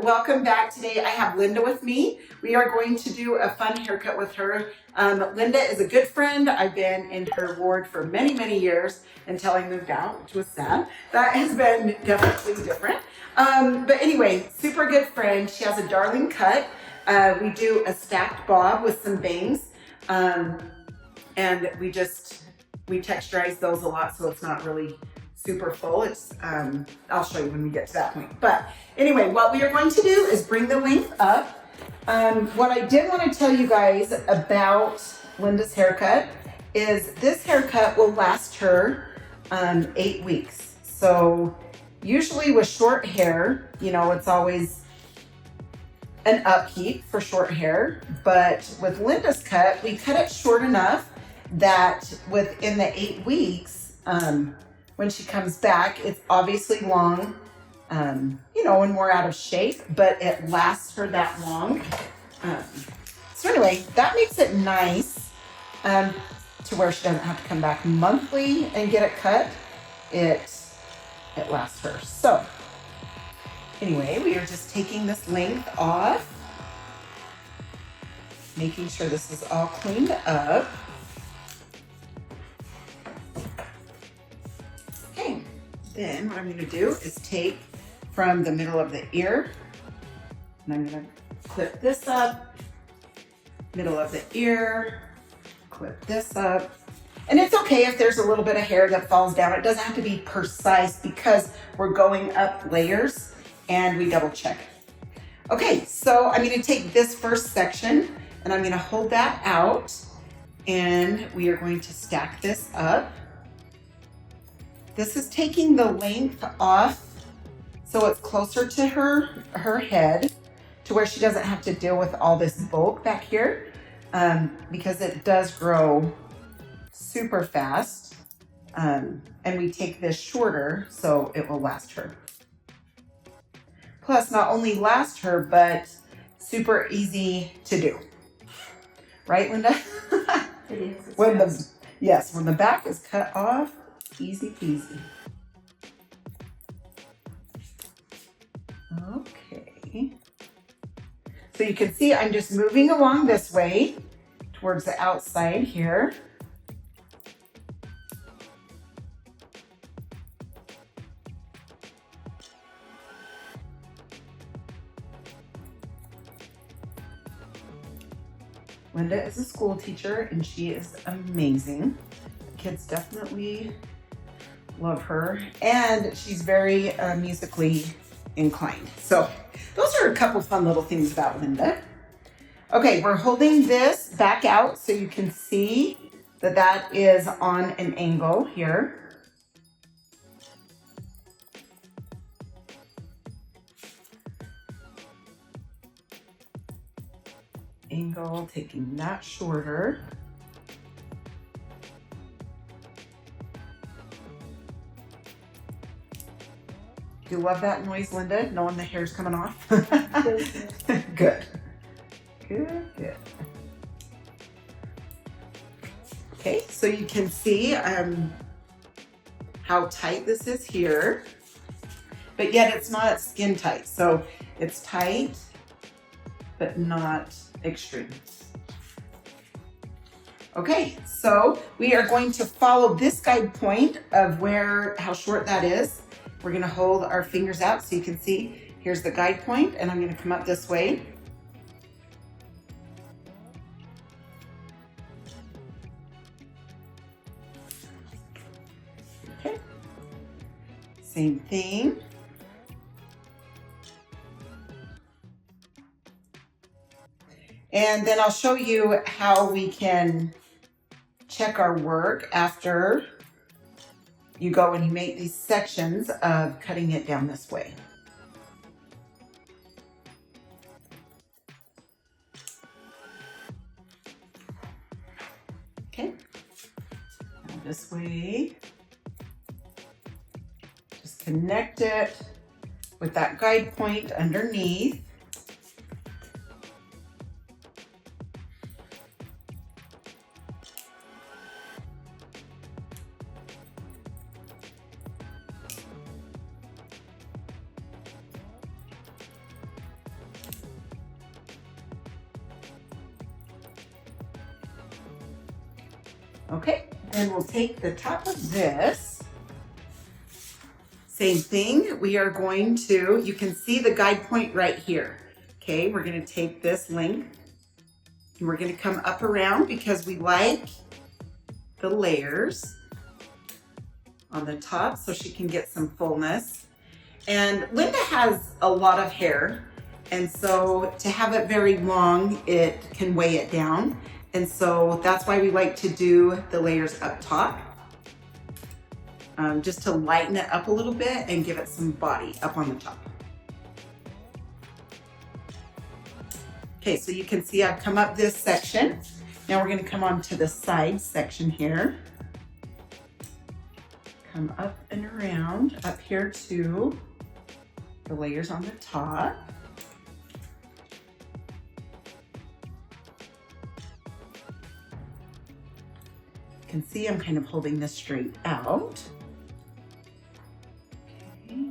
Welcome back. Today I have Linda with me. We are going to do a fun haircut with her. Linda is a good friend. I've been in her ward for many years until I moved out, which was sad. That has been definitely different. But anyway, super good friend. She has a darling cut. We do a stacked bob with some bangs. And we texturize those a lot, so it's not really super full. It's I'll show you when we get to that point. But anyway, what we are going to do is bring the length up. What I did want to tell you guys about Linda's haircut is this haircut will last her 8 weeks. So usually with short hair, you know, it's always an upkeep for short hair, but with Linda's cut, we cut it short enough that within the 8 weeks, when she comes back, it's obviously long, you know, and more out of shape, but it lasts her that long. So anyway, that makes it nice to where she doesn't have to come back monthly and get it cut. It lasts her. So anyway, we are just taking this length off, making sure this is all cleaned up. Okay, then what I'm going to do is take from the middle of the ear, and I'm going to clip this up, middle of the ear, clip this up. And it's okay if there's a little bit of hair that falls down. It doesn't have to be precise because we're going up layers and we double check. Okay, so I'm going to take this first section and I'm going to hold that out and we are going to stack this up. This is taking the length off so it's closer to her head to where she doesn't have to deal with all this bulk back here because it does grow super fast. And we take this shorter so it will last her. Plus, not only last her, but super easy to do. Right, Linda? It is. When the back is cut off, easy peasy. Okay. So you can see I'm just moving along this way towards the outside here. Linda is a school teacher and she is amazing. The kids definitely love her and she's very musically inclined. So those are a couple fun little things about Linda. Okay, we're holding this back out so you can see that that is on an angle here. Angle, taking that shorter. Do you love that noise, Linda? Knowing the hair's coming off? Good. Good. Okay, so you can see how tight this is here, but yet it's not skin tight. So it's tight, but not extreme. Okay, so we are going to follow this guide point of how short that is. We're gonna hold our fingers out so you can see, here's the guide point, and I'm gonna come up this way. Okay, same thing. And then I'll show you how we can check our work after you go and you make these sections of cutting it down this way. Okay, now this way, just connect it with that guide point underneath. Okay, then we'll take the top of this. Same thing, we are going to, you can see the guide point right here. Okay, we're gonna take this length and we're gonna come up around because we like the layers on the top so she can get some fullness. And Linda has a lot of hair, and so to have it very long, it can weigh it down. And so that's why we like to do the layers up top, just to lighten it up a little bit and give it some body up on the top. Okay, so you can see I've come up this section. Now we're gonna come on to the side section here. Come up and around, up here to the layers on the top. You can see I'm kind of holding this straight out. Okay.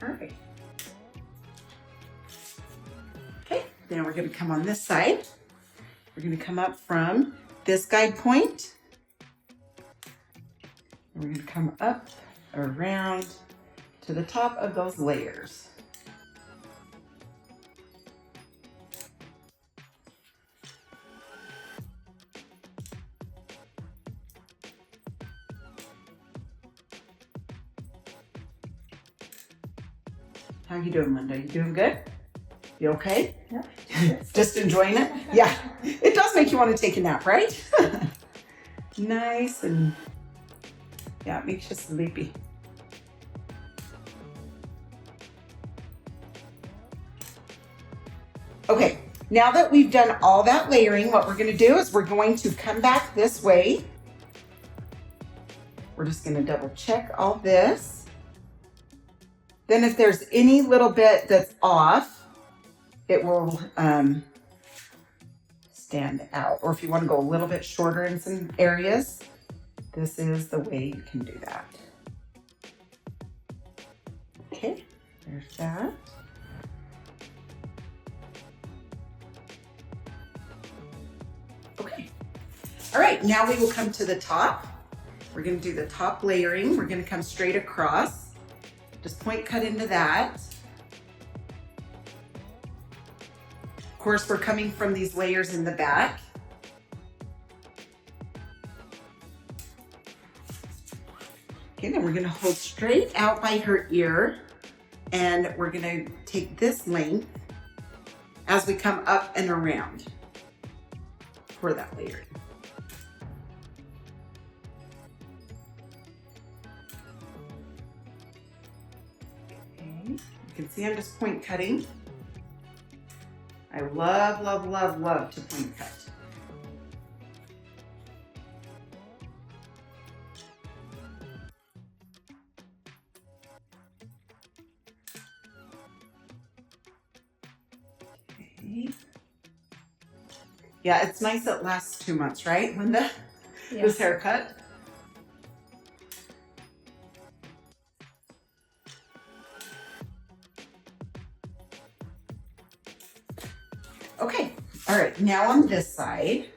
All right. Okay, now we're going to come on this side. We're going to come up from this guide point. And we're going to come up around to the top of those layers. How you doing, Linda? You doing good? You okay? Yeah. Just enjoying it? Yeah. It does make you want to take a nap, right? Nice and yeah, it makes you sleepy. Okay, now that we've done all that layering, what we're going to do is we're going to come back this way. We're just going to double check all this. Then if there's any little bit that's off, it will stand out. Or if you want to go a little bit shorter in some areas, this is the way you can do that. Okay, there's that. Okay. All right, now we will come to the top. We're going to do the top layering. We're going to come straight across. Just point cut into that. Of course, we're coming from these layers in the back. Okay, then we're going to hold straight out by her ear, and we're going to take this length as we come up and around for that layering. You can see I'm just point cutting. I love, love, love, love to point cut. Okay. Yeah, it's nice it lasts 2 months, right, Linda? Yes. This haircut. Okay, all right, now on this side,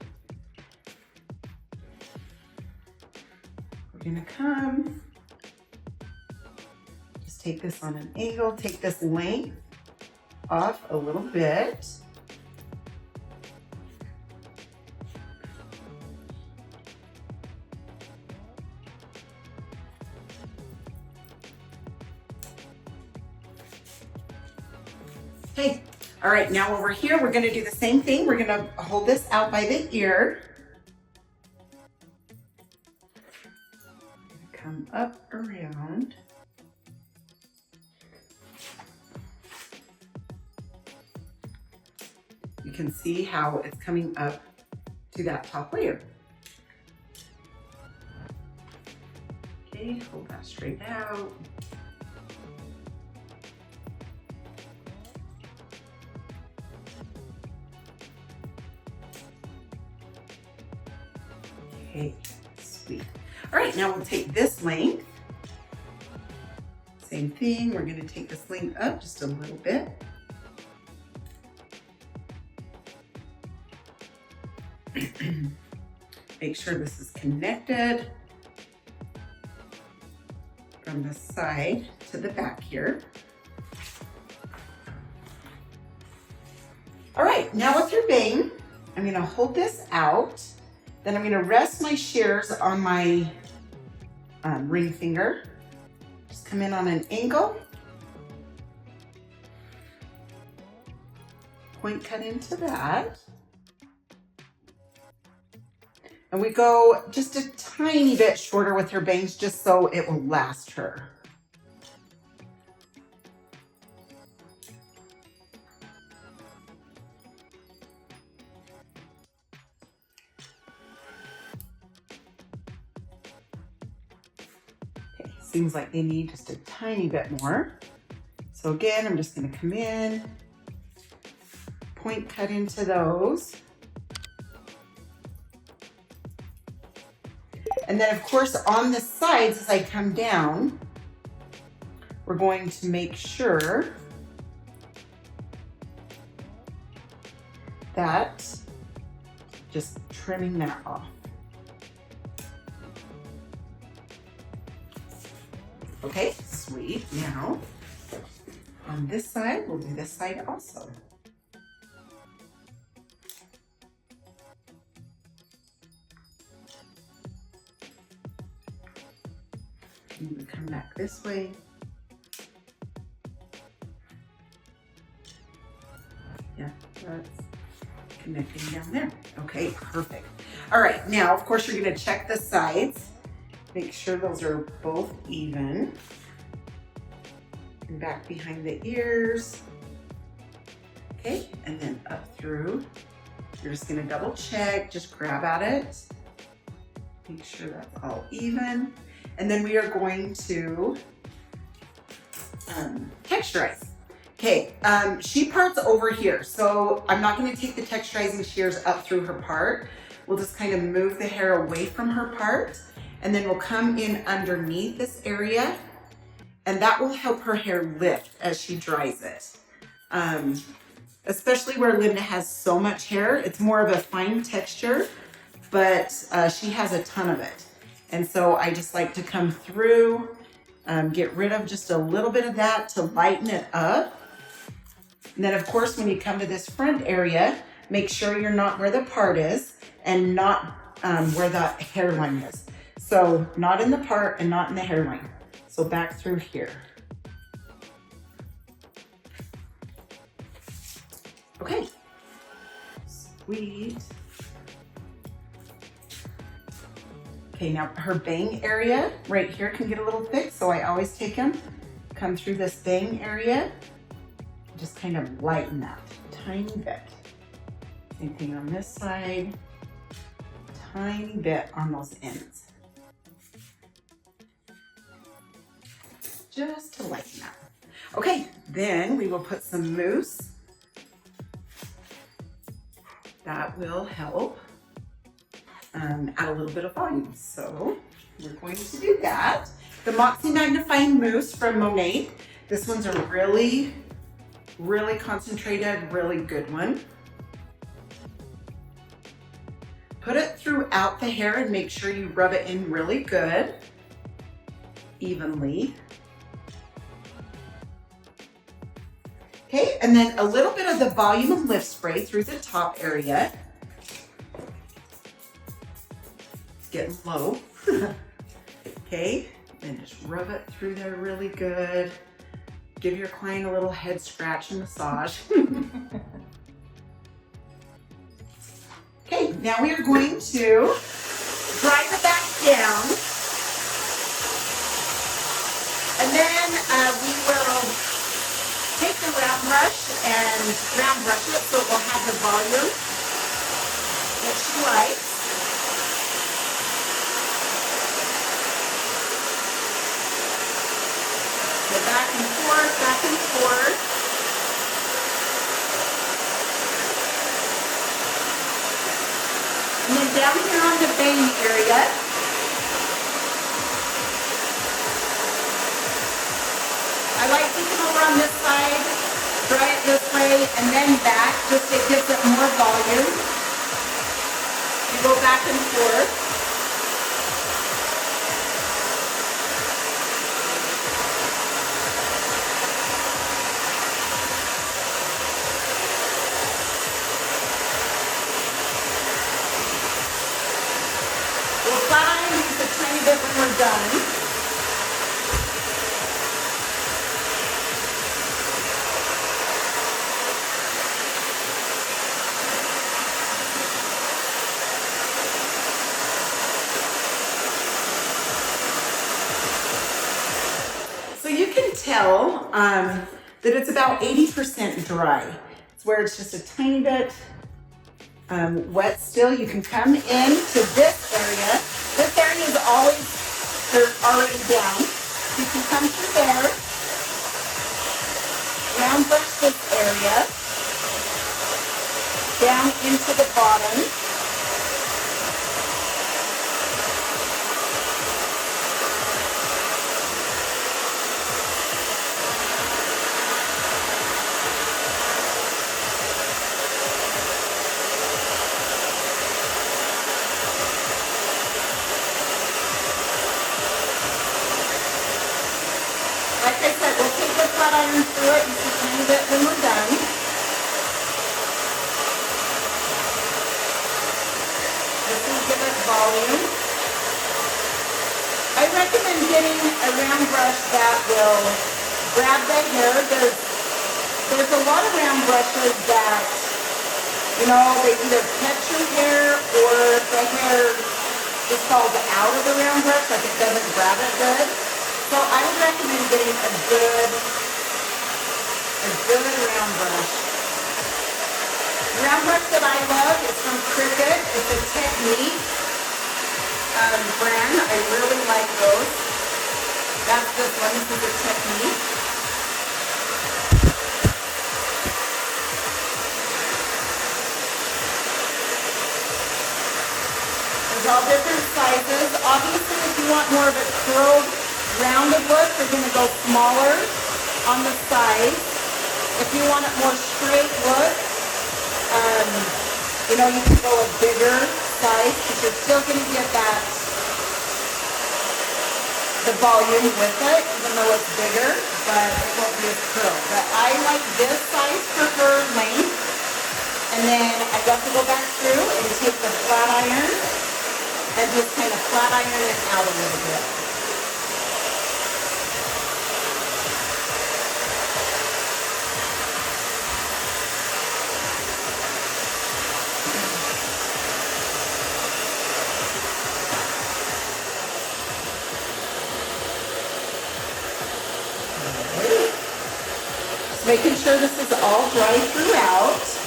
we're gonna come, just take this on an angle, take this length off a little bit. Okay. All right, now over here, we're gonna do the same thing. We're gonna hold this out by the ear. Come up around. You can see how it's coming up to that top layer. Okay, hold that straight out. Okay, sweet. All right, now we'll take this length. Same thing, we're gonna take this length up just a little bit. Make sure this is connected from the side to the back here. All right, now with your bang, I'm gonna hold this out. Then I'm gonna rest my shears on my ring finger. Just come in on an angle. Point cut into that. And we go just a tiny bit shorter with her bangs just so it will last her. Okay, seems like they need just a tiny bit more. So again, I'm just gonna come in, point cut into those. And then of course on the sides as I come down, we're going to make sure that just trimming that off. Okay, sweet. Now on this side, we'll do this side also. I'm gonna come back this way. Yeah, that's connecting down there. Okay, perfect. All right, now of course you're gonna check the sides. Make sure those are both even. And back behind the ears. Okay, and then up through. You're just gonna double check, just grab at it. Make sure that's all even. And then we are going to texturize. Okay, she parts over here. So I'm not gonna take the texturizing shears up through her part. We'll just kind of move the hair away from her part. And then we'll come in underneath this area. And that will help her hair lift as she dries it. Especially where Linda has so much hair. It's more of a fine texture, but she has a ton of it. And so I just like to come through, get rid of just a little bit of that to lighten it up. And then of course, when you come to this front area, make sure you're not where the part is and not where the hairline is. So not in the part and not in the hairline. So back through here. Okay, sweet. Okay, now her bang area right here can get a little thick, so I always take them, come through this bang area, just kind of lighten that tiny bit. Same thing on this side, tiny bit on those ends. Just to lighten that. Okay, then we will put some mousse. That will help add a little bit of volume. So we're going to do that. The Moxie Magnifying Mousse from Monat. This one's a really, really concentrated, really good one. Put it throughout the hair and make sure you rub it in really good, evenly. Okay, and then a little bit of the Volume Lift Spray through the top area. It's getting low. Okay, and just rub it through there really good. Give your client a little head scratch and massage. Okay, now we are going to dry the back down. And then we will take the round brush and round brush it so it will have the volume that she likes. And then down here on the bang area, I like to come over on this side, dry it this way, and then back, just it gives it more volume. You go back and forth. We'll flat iron these a tiny bit when we're done. So you can tell that it's about 80% dry. It's where it's just a tiny bit wet still. You can come into this area. This area is always already down. You can come through there, round brush this area, down into the bottom. Like I said, we'll take the flat iron through it just a tiny bit when we're done. This will give it volume. I recommend getting a round brush that will grab the hair. There's a lot of round brushes that, you know, they either catch your hair or the hair just falls out of the round brush, like it doesn't grab it good. So I would recommend getting a good round brush. The round brush that I love is from Cricut. It's a Technique brand. I really like those. That's this one. This is a Technique. There's all different sizes. Obviously, if you want more of a curled, rounded look, you're going to go smaller on the sides. If you want it more straight look, you know, you can go a bigger size because you're still going to get the volume with it, even though it's bigger, but it won't be as curled. But I like this size for her length. And then I got to go back through and take the flat iron and just kind of flat iron it out a little bit. Just making sure this is all dry throughout.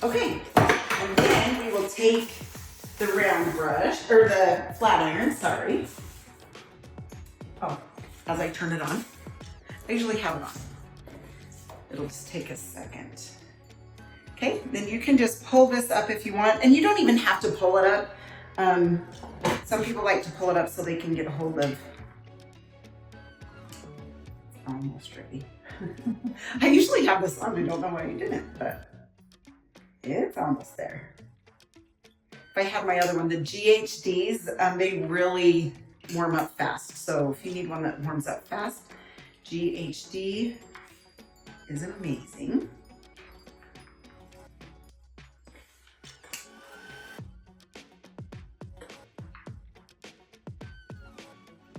Okay, and then we will take the round brush, or the flat iron, sorry. Oh, as I turn it on. I usually have it on. It'll just take a second. Okay, then you can just pull this up if you want, and you don't even have to pull it up. Some people like to pull it up so they can get a hold of. Almost ready. I usually have this on, I don't know why you didn't, but it's almost there. If I have my other one, the GHDs, they really warm up fast. So if you need one that warms up fast, GHD is amazing.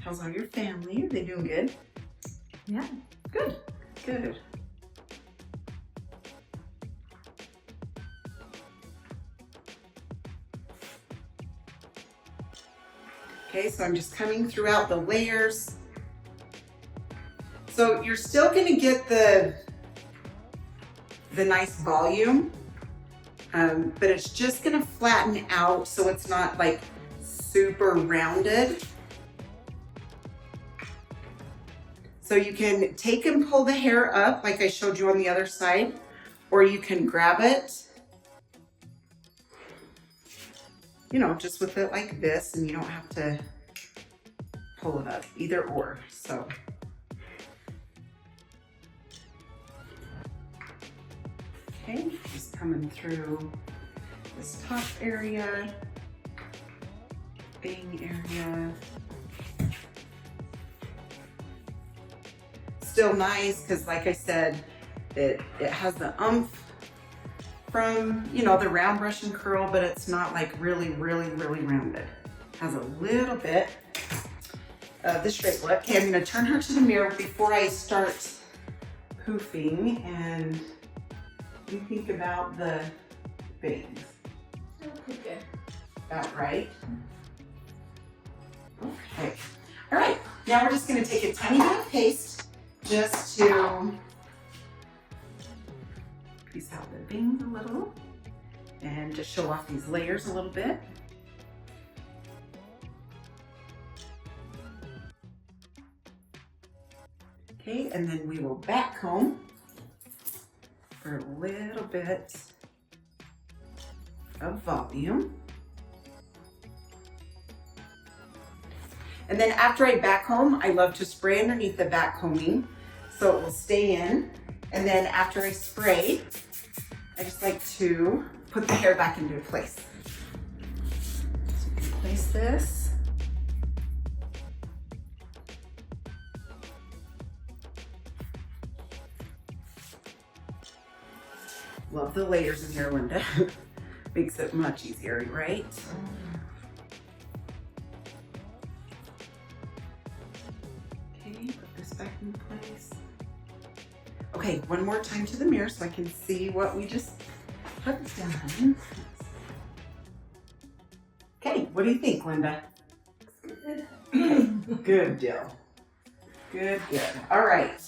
How's all your family? Are they doing good? Yeah, good, good. Okay, so I'm just coming throughout the layers. So you're still gonna get the nice volume, but it's just gonna flatten out so it's not like super rounded. So you can take and pull the hair up like I showed you on the other side, or you can grab it, you know, just with it like this, and you don't have to pull it up, either or. So okay, just coming through this top area, bang area. Still nice, because like I said, it has the oomph from, you know, the round brush and curl, but it's not like really rounded. Has a little bit of the straight look. Okay, I'm gonna turn her to the mirror before I start poofing, and you think about the bangs. Okay. About right. Okay. All right, now we're just gonna take a tiny bit of paste just to piece out the bangs a little and just show off these layers a little bit. Okay, and then we will back comb for a little bit of volume. And then after I back comb, I love to spray underneath the back combing so it will stay in. And then after I spray, I just like to put the hair back into place. So we can place this. Love the layers in here, Linda. Makes it much easier, right? Okay, put this back in place. Okay, one more time to the mirror so I can see what we just put down. Okay, what do you think, Linda? Good. Okay, good deal. Good. All right.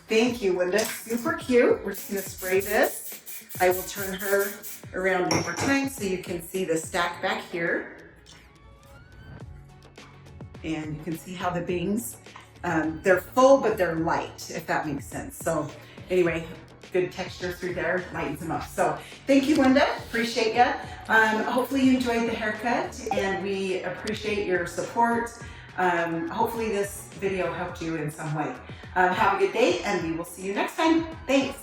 Thank you, Linda. Super cute. We're just gonna spray this. I will turn her around one more time so you can see the stack back here. And you can see how the bangs, they're full, but they're light, if that makes sense. So anyway, good texture through there, lightens them up. So thank you, Linda, appreciate you. Hopefully you enjoyed the haircut, and we appreciate your support. Hopefully this video helped you in some way. Have a good day, and we will see you next time. Thanks.